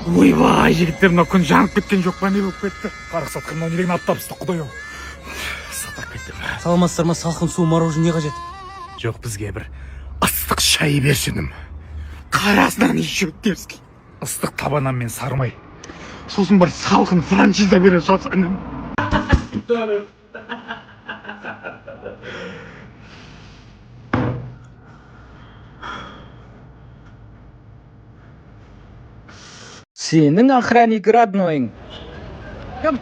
Ойбай, жігіттер, мына күн жанып кеткен жоқ па, не болып кетті? Қарық сатқаннан елеген аттапсызды, құдай-ау. Сатақ кеттім. Саламатсыздар ма? Салқын су, мороженое не қажет? Жоқ, бізге бір ыстық шай бершінім. Қарасынан еще терский. Ыстық табанан мен сармай. Сосын бір салқын франшиза бере сосын. Сенің охранник роднойың. Кім?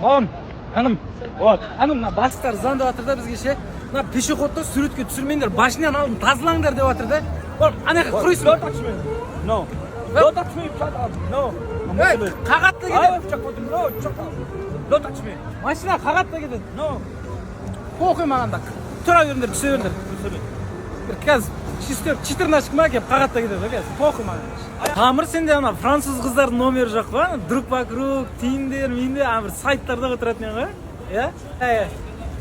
Он, аным. Вот, аным, мына бастар звондап жатыр да бізге ше. Мына пешеходты суретке түсірмеңдер, башынан алдын тазалаңдар деп жатыр да. Ол, ана құрайсың. Don't touch me. No. Don't touch me. No. Ей, қағатты кетеді. Don't touch me. Машина қағатты кетеді. No. Қоқи мағанда. Тұра беріңдер, түсе беріңдер. Қазір 14 ма кеп қағатта кетеді, қазір. Қоқи мағанда. Тамыр, сенде ана француз қыздардың номері жоқ па? Друг вокруг, Тиндер, минде, бір сайттарда отыратын ең ғой? Иә?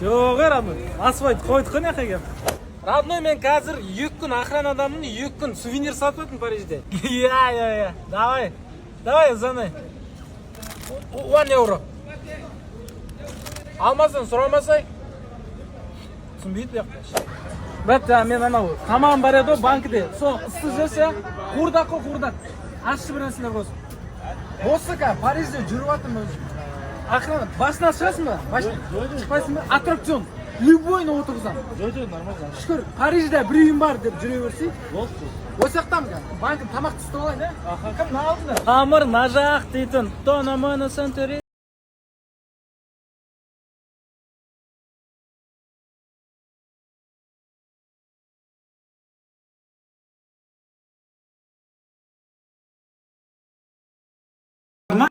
Жоқ, родной. Асфальт қойдық қой не қайгем. Родной, мен қазір 2 күн охрана адамын, 2 күн сувенир сатып өттім Парижде. Иә. Давай, звони. 1 евро. Алмасаң, сұрамасай. Түсінбейді бияқта. Брат, мен анау тамағым бар еді, банкіде. Сол ысты жерсе, қуырдақ қой, қуырдақ. Ашшы бір нәрселер болсын. Осы ка, Парижде жүріп жатырмын өзім. Охрана, басына шығасың ба? Шықпайсың ба? Аттракцион. Любойны отырғызам. Нормально. Шүкір, Парижде бір үйім бар деп жүре берсей. Осы жақтамын ка, банкін тамақты істі олайын, ә? Кім, на алдыңдар? Тамыр, на жақ дейтін. Тонаманы сантөре.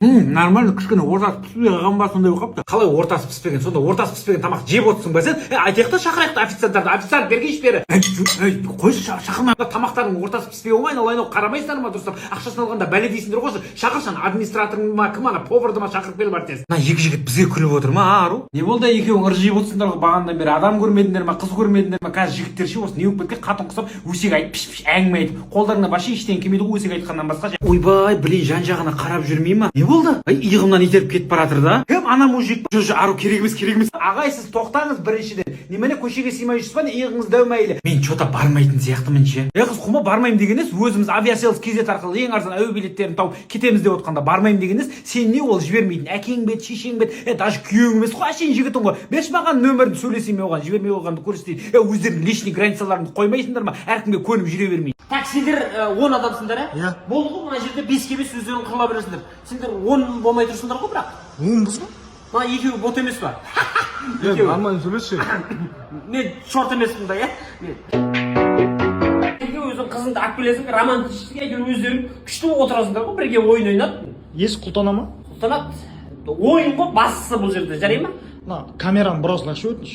Нормально, кішкене ортасы піспеген қамба сондай болып қапты. Қалай ортасы піспеген? Сонда ортасы піспеген тамақ жеп отырсың ба сен? Айтайық та шақырайық официанттарды. Официант бергейші бері. Қойшы, шақырмай. Тамақтардың ортасы піспеген болмайын, олайын қарамайсыңдар ма дұрыстап? Ақшасын алғанда бәле дейсіңдер ғой. Шақыршан администраторың ма, кім ана, поварды ма шақырып кел бар тез. Мына екі жігіт бізге күліп отыр ма, ару? Не болды, екеуің ыржиып отырсыңдар ғой бағанадан бері? Адам көрмедіңдер ма, қыз көрмедіңдер ма? Қазір жігіттер ше осы не болып кеткен? Қатын құсап, өсек айтып, піш әңгіме айтып, қолдарына башы ештеңе келмейді ғой өсек айтқаннан басқа. Ойбай, блин, жан-жағына қарап жүрмей ма? Не болды? Иығымнан итеріп кетіп бара жатыр да. Кім ана мужик? Ару, керек емес. Ағай, сіз тоқтаңыз біріншіден. Немене көшеге сыймай жүрсіз ба? Иығыңыз дәумәйлі. Мен чота бармайтын сияқтымын ше. Қыз құма бармаймын деген емес, өзіміз авиасейлс KZ арқылы ең арзан әуе билеттерін тауып кетеміз деп отқанда бармаймын деген емес. Сен не ол жібермейтін? Әкең бет, шешең бет, даже күйеуің емес қой, әшейін жігітің ғой. Берші маған нөмірін, сөйлесейін оған, жібермей қойғанды көрсетейін. Өздерінің личный границаларын қоймайсыңдар ма? Әркімге көніп жүре бермейді. Таксилер 10 адамсыңдар, ә? Болды ғой, мына жерде 5-ке 5 өздерің қырыла бересіңдер. Сендер 10 болмай тұрсыңдар ғой бірақ. 10 біз ба? Мына екеуі бот емес па? Нормально сөйлесші. Мен шорт емеспін да, иә? Екеуі өзің қызыңды алып келесің, романтический, екеуі өздерің күшті отырасыңдар ғой, бірге ойын ойнап. Есі құлтана ма? Құлтанады. Ойын ғой, бастысы бұл жерде, жарай ма? Камераны бұрасылашы өтініш.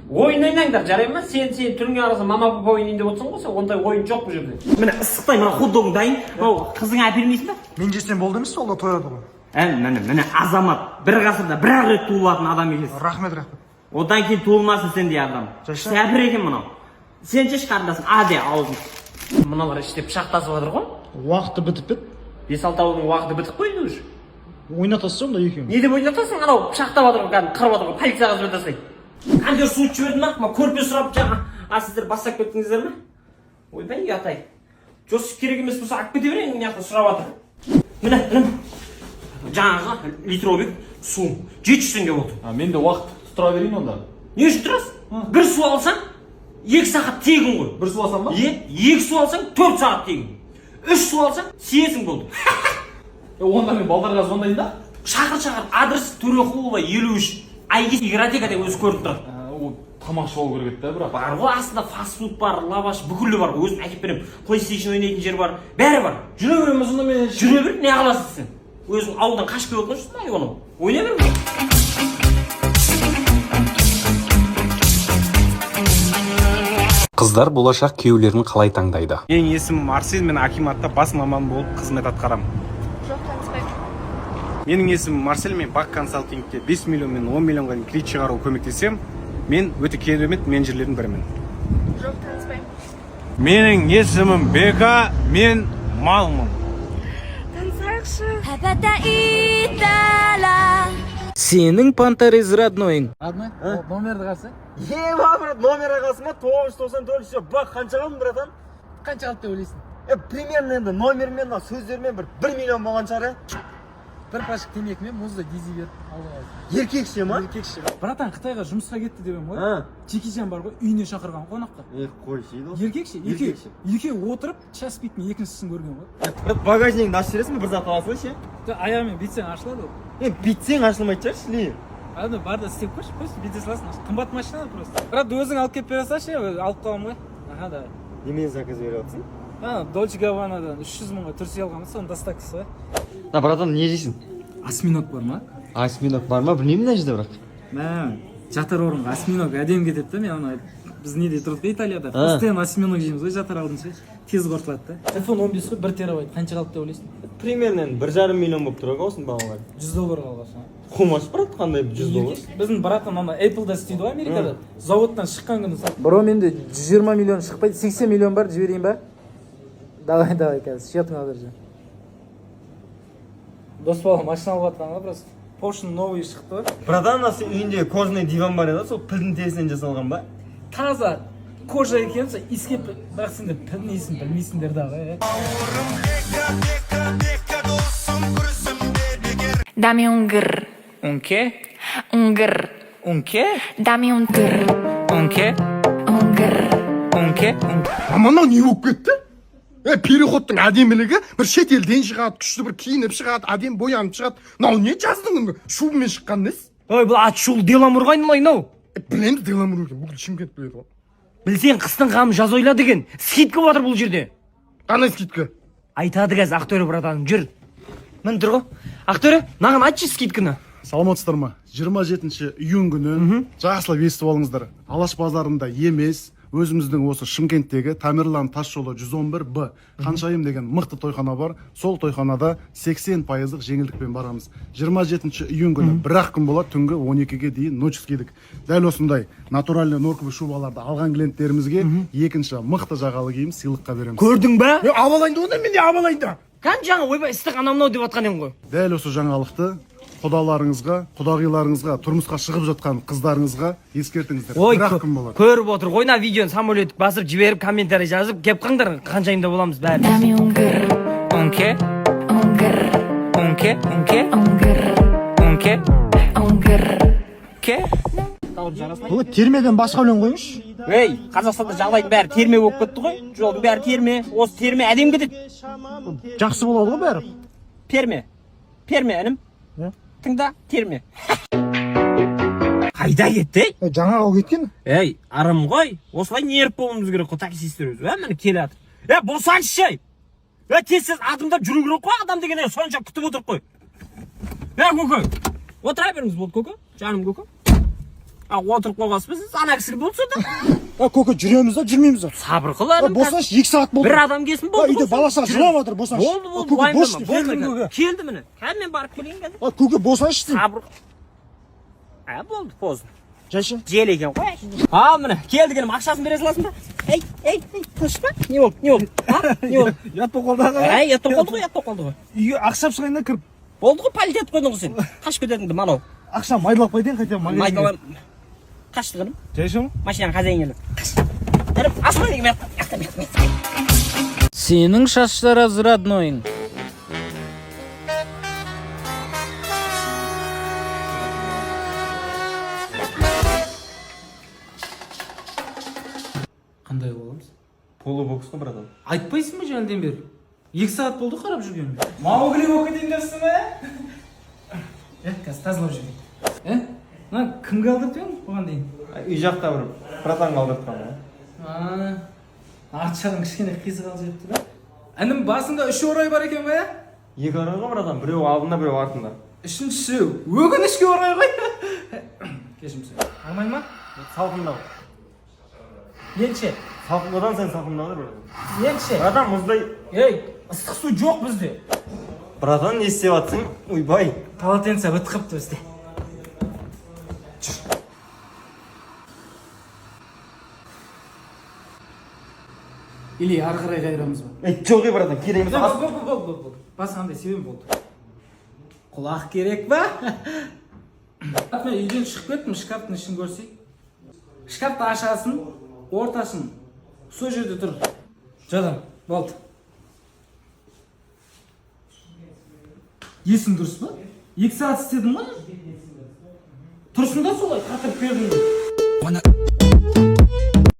Ойын ойнаңдар, жарай ма? Сен түріңе арасы мама папа ойнайын деп отырсың ғой, сен ондай ойын жоқ бұл жерде. Міне ыстықтай, мына хот-догың дайын. Қызыңа әпермейсің ба? Мен жесем болды емес, ол да тояды ғой. Міне азамат, бір ғасырда бір-ақ рет туылатын адам екенсің. Рахмет. Одан кейін туылмасын сендей адам. Сәбір екен мынау. Сен шеш қарындасың, де аузың. Мыналар іште пышақтасып жатыр ғой. Уақыты бітіп бет. 5-6 ауылдың уақыты бітіп қойды уже. Ойнатасың да екеуің. Не деп ойнатасың? Анау пышақтап жатыр ғой, қырып жатыр ғой, полицияға жіберіп тастайды. Қандер суыт жіберді ма? Көрпе сұрап жаңа. Сіздер бастап кеттіңіздер ме? Ойбай, ұятай. Жосып керек емес болса алып кете берейін, мына жақта сұрап жатыр. Міне. Жаңағы литровик су 700 теңге болды. Мен де уақыт тұра берейін онда. Не үшін тұрасың? Бір су алсаң 2 сағат тегін ғой. Бір су алсам ба? 2 су алсаң 4 сағат тегін. 3 су алсаң сиесің болды. Онда мен балдарға звондайын да? Шақыр, адрес Төрехулова 53. Айгиз игротека деп өзі көрініп тұрады. Тамақшы болу керек еді, бірақ. Бар ғой, астында фастфуд бар, лаваш, бүкілі бар. Өзім әкеп беремін. PlayStation ойнайтын жер бар. Бәрі бар. Жүре береміз онда мен. Жүре бер, не қыласың сен? Өзің ауылдан қашып келіп отырсың ба, оны? Ойна бер. Қыздар болашақ күйеулерін қалай таңдайды? Менің есімім Арсен, мен акиматта бас маман болып қызмет атқарамын. Жоқ, таныспаймын. Менің есімім Марсель, мен Бак консалтингте 5 миллион мен 10 миллионға клиент шығару көмектесем. Мен өте керемет менеджерлердің бірімін. Жоқ, таныспаймын. Менің есімім Бека, мен малмын. Танысамын. Сенің понтар из роднойың. Родной? Номерді қарсы? брат, номер ағасы ма? 994 бақ қанша қалдың, братан? Қанша алды деп ойлайсың? Примерно енді номермен, сөздермен бір 1 миллион болған шығар, Бір пашық темекімен мұзды дези беріп алып алды. еркекше ма? Еркекші. Братан, Қытайға жұмысқа кетті деп ғой. Чекичан бар ғой, үйіне шақырған қонаққа. Қой, шейді ғой. Еркекші, екеу отырып, час битінің екіншісін көрген ғой. Брат, багажнегіңді ашып жібересің бе, бір зат аласың ше? Аяғымен битсең ашылады ғой. Битсең ашылмайды шығар, шлей. Аны бар да істеп көрші, бите саласың. Қымбат машина просто. Брат, өзің алып келіп бере салшы, алып қаламын ғой. Аха, да. Немен заказ беріп жатсың? Dolce Gabbana'дан 300 мыңға түрсе алғанбыз, соның доставкасы. Братан, не жейсің? Осьминог бар ма? Осьминог бар ма? Білмеймін мына жерде, бірақ. Жатар орынға осьминог әдем кетеді да, мен ана біз неде тұрдық та Италияда. Постоянно осьминог жейміз ғой, жатар алдынша. Тез қорытылады да. Телефон 15 қой, 1 терабайт. Қанша қалды деп ойлайсың? Примерно 1,5 миллион болып тұр ғой, осының бағалары. $100 қалған. Қумаш, брат, қандай $100? Біздің братан ана Apple'да істейді ғой Америкада. Заводтан шыққан күні сат. Бро, менде 120 миллион шықпайды, 80 миллион бар, жіберейін ба? Давай, қазір, счетыңа берже. Дос бала машина алып жатқан ғой, просто. Porsche новый шықты ғой. Братан, сен үйінде кожаный диван бар еді, сол пілдің терісінен жасалған ба? Таза кожа екен, сол иіскеп, бірақ сендер пілдің иісін білмейсіңдер дағы. Dame un grr. Un qué? Un grr. Un qué? Dame un grr. Un qué? Un grr. Un qué? Аманау не болып кетті? Переходтың әдемілігі бір шет елден шығады, күшті бір киініп шығады, әдем боянып шығады. Мынау не жаздың? Шубымен шыққан несі? Ой, бұл ат шул Деламур ғой айналайын-ау. Білеміз Деламур екен, бүкіл Шымкент біледі ғой. Білсең, қыстың қамын жаз ойла деген. Скидка отыр бұл жерде. Қандай скидка? Айтады қазір Ақтөре братаным, жүр. Мін тұр ғой. Ақтөре, маған айтшы скидканы. Саламатсыздар ма? 27 июнь күні жақсылап естіп алыңыздар. Алаш базарында емес, өзіміздің осы Шымкенттегі Тамерлан тас жолы 111Б Қаншайым деген мықты тойхана бар. Сол тойханада 80% жеңілдікпен барамыз. 27 июнь күні бір-ақ күн болады, түнгі 12-ге дейін ночь скидок. Дәл осындай натуральный норковый шубаларды алған клиенттерімізге екінші мықты жағалы киім сыйлыққа береміз. Көрдің ба? Абалайында онда мен де абалайында. Қан жаңа ойбай ыстық анамнау деп атқан ең ғой. Дәл осы жаңалықты құдаларыңызға, құдағиларыңызға, тұрмысқа шығып жатқан қыздарыңызға ескертіңіздер. Ой, Бір-ақ күн болады. көріп отыр. Ойна видеоны самолет басып жіберіп, комментарий жазып, кеп қаңдар, Қаншайымда боламыз бәрі. Dame un grr. Un qué? Un grr. Un qué? Un qué? Un grr. Un qué? Un grr. Qué? Бұл термеден басқа өлең қойыңызшы. Ей, Қазақстанда жағдайдың бәрі терме болып кетті ғой. Жолдың бәрі терме. Осы терме әдем кетеді. Жақсы болады ғой бәрі. Перме. Перме, інім. Тыңда, терме. Қайда кетті? Жаңа ол кеткен. Ей, арым ғой. Осылай неріп болуымыз керек қой, таксистер өзі. Міне келе жатыр. Босаңшы. Тез адымдап жүру керек қой, адам деген сонша күтіп отырып қой. Көке. Отыра беріңіз болды, көке. Жаным көке. Отырып қойғансыз, ана кісі болды сонда. Көке, жүреміз да, жүрмейміз да. Сабыр қыл әрім. Босаңшы, 2 сағат болды. Бір адам келсін болды. Үйде балаша жылап жатыр, босаңшы. Болды, уайымдама. Келді міне. Мен барып келейін қазір. Көке, босаңшы. Сабыр. Болды, поздно. Жайшы. Жел екен ғой. Міне, келді келім, ақшасын бере саласың ба? Ей, тыныш па? Не болды? Не болды? Ятпа қолдағы. Ятпа қолды ғой. Үйге ақшап шығайында кіріп. Болды ғой, политет қойдың ғой сен. Қашып кететіңді манау. Ақша майдалап қайтайын, қайтайын. Майдалап. Қашты қырым. Жайшы ма? Машинаның хозяин келді. Қаш. Асылай деген. Сенің шаштар аз роднойың. Қандай боламыз? Полубокс қой, братан. Айтпайсың ба жәлден бері? 2 сағат болды қарап жүргенім. Маугли болып кетейін дерсің бе? Қазір тазалап жүрейін. Кімге алдыртып едің бұған дейін? Үй жақта бір братанға алдыртқан ғой. Арт жағын кішкене қисық алып жетті да? Інім басында 3 орай бар екен ба? 2 орай ғой, братан. Біреу алдында, біреу артында. 3-ші өкінішке орай ғой. Кешім сөй. Алмай ма? Салқындау. Енше. Салқындадан сен салқындауды, братан. Енше. Братан, мұздай. Ей, ыстық су жоқ бізде. Братан, не істеп жатсың? Ойбай. Полотенце бітқіпті бізде. или ары қарай қайырамыз ба? Жоқ братан, кереміз. Болды. Басқандай себебім болды. Құлақ керек ба? Мен үйден шығып кеттім, шкафтың ішін көрсей. Шкафты ашасын, ортасын. Сол жерде тұр. Жадам, болды. Есің дұрыс па? 2 сағат істедің ғой? Тұрсын да солай, қатырып бердің.